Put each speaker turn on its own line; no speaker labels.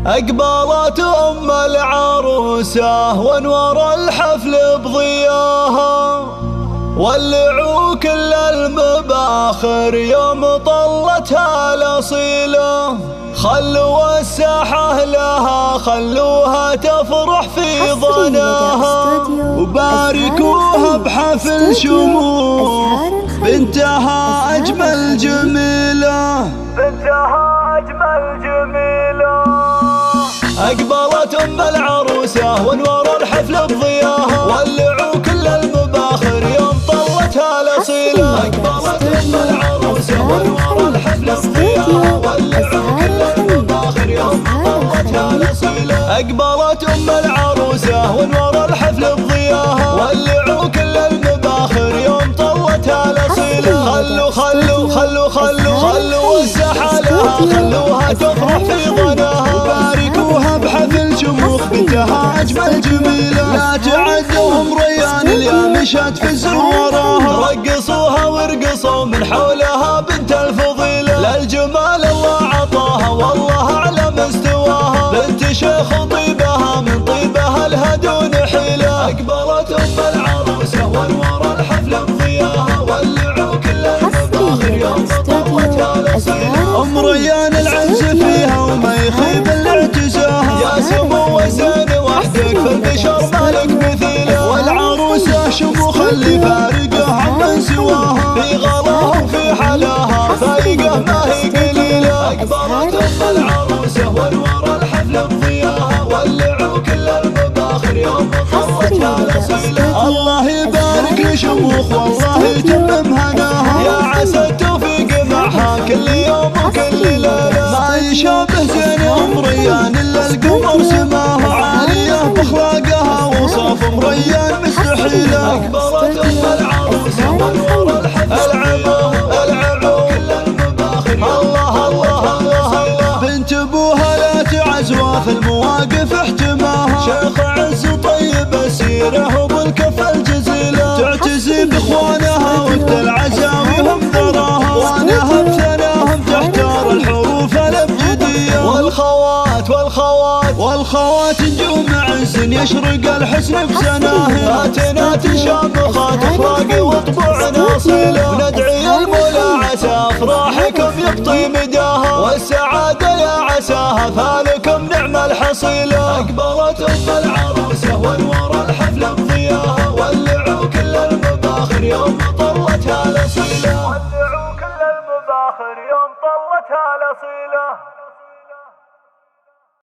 أقبلت أم العروسة وانور الحفل بضياها، ولعوا كل المباخر يوم طلتها الأصيلة. خلوا الساحة لها، خلوها تفرح في ظناها، وباركوها بحفل شموخ بنتها أجمل جميلة، بنتها أجمل جميلة. أقبلت أم العروسة وانور الحفل بضياها، ولعوا كل المباخر يوم طلتها الأصيلة. أقبلت أم العروسة وانور الحفل بضياها، ولعوا كل المباخر يوم طلتها الأصيلة. أقبلت أم العروسة وانور الحفل بضياها، ولعوا كل المباخر يوم طلتها الأصيلة. خلوا الساحة لها، خلوها تفرح في ظناها، وباركوها بحفل شموخ بنتها أجمل جميلة. لا تعدوهم ريان اليا مشت في زوراها، رقصوها ورقصوا من حولها بنت الفضيلة. للجمال الله عطاها والله أعلى مستواها، بنت شيخ طيبها من طيبها لها دون حيلة. أقبلت أم العروسة وانور الحفل بضياها، ولعوا كل المباخر يوم طلتها الأصيلة. أم ريان العنز فيها وما يخيب الاعتزاها، يا سمو وزين وحدك في البشر مالك مثيله. والعروسة شموخ اللي فارقه عمن سواها، في غلاها وفي حلاها فايقه ما هي قليلة. أقبلت أم العروسة وانور الحفل بضياها، ولعوا كل المباخر يوم طلتها الأصيلة. الله يبارك لشموخ والله يتمم هناها، يا عسى التوفيق معها كل يوم وكل ليلة. ما يشابه زين أم ريان إلا القمر سماها، عالية بأخلاقها وصف أم ريان مستحيلة. أقبلت أم العروسة وانور الحفل العبوا كل المباخر الله بنت أبوها لا تعز وفي المواقف احتماها، شيخ عز طيب السيرة وبالكف الجزيلة. تعتزي بإخوانها وقت العزاوي هم ذراها، وانها بثناهم تحتار الحروف الابجدية. والخوات نجوم عز يشرق الحسن بسناهم، فاتنات شامخات اخلاق وطبوعنا اصيلة. ندعي المولى عسى افراحكم يبطي مداها، والسعادة يا عساها فالكم نعم الحصيلة. أقبلت أم العروسة وانور الحفل بضياها، ولعوا كل المباخر يوم طلتها الأصيلة، ولعوا كل المباخر يوم طلتها الأصيلة.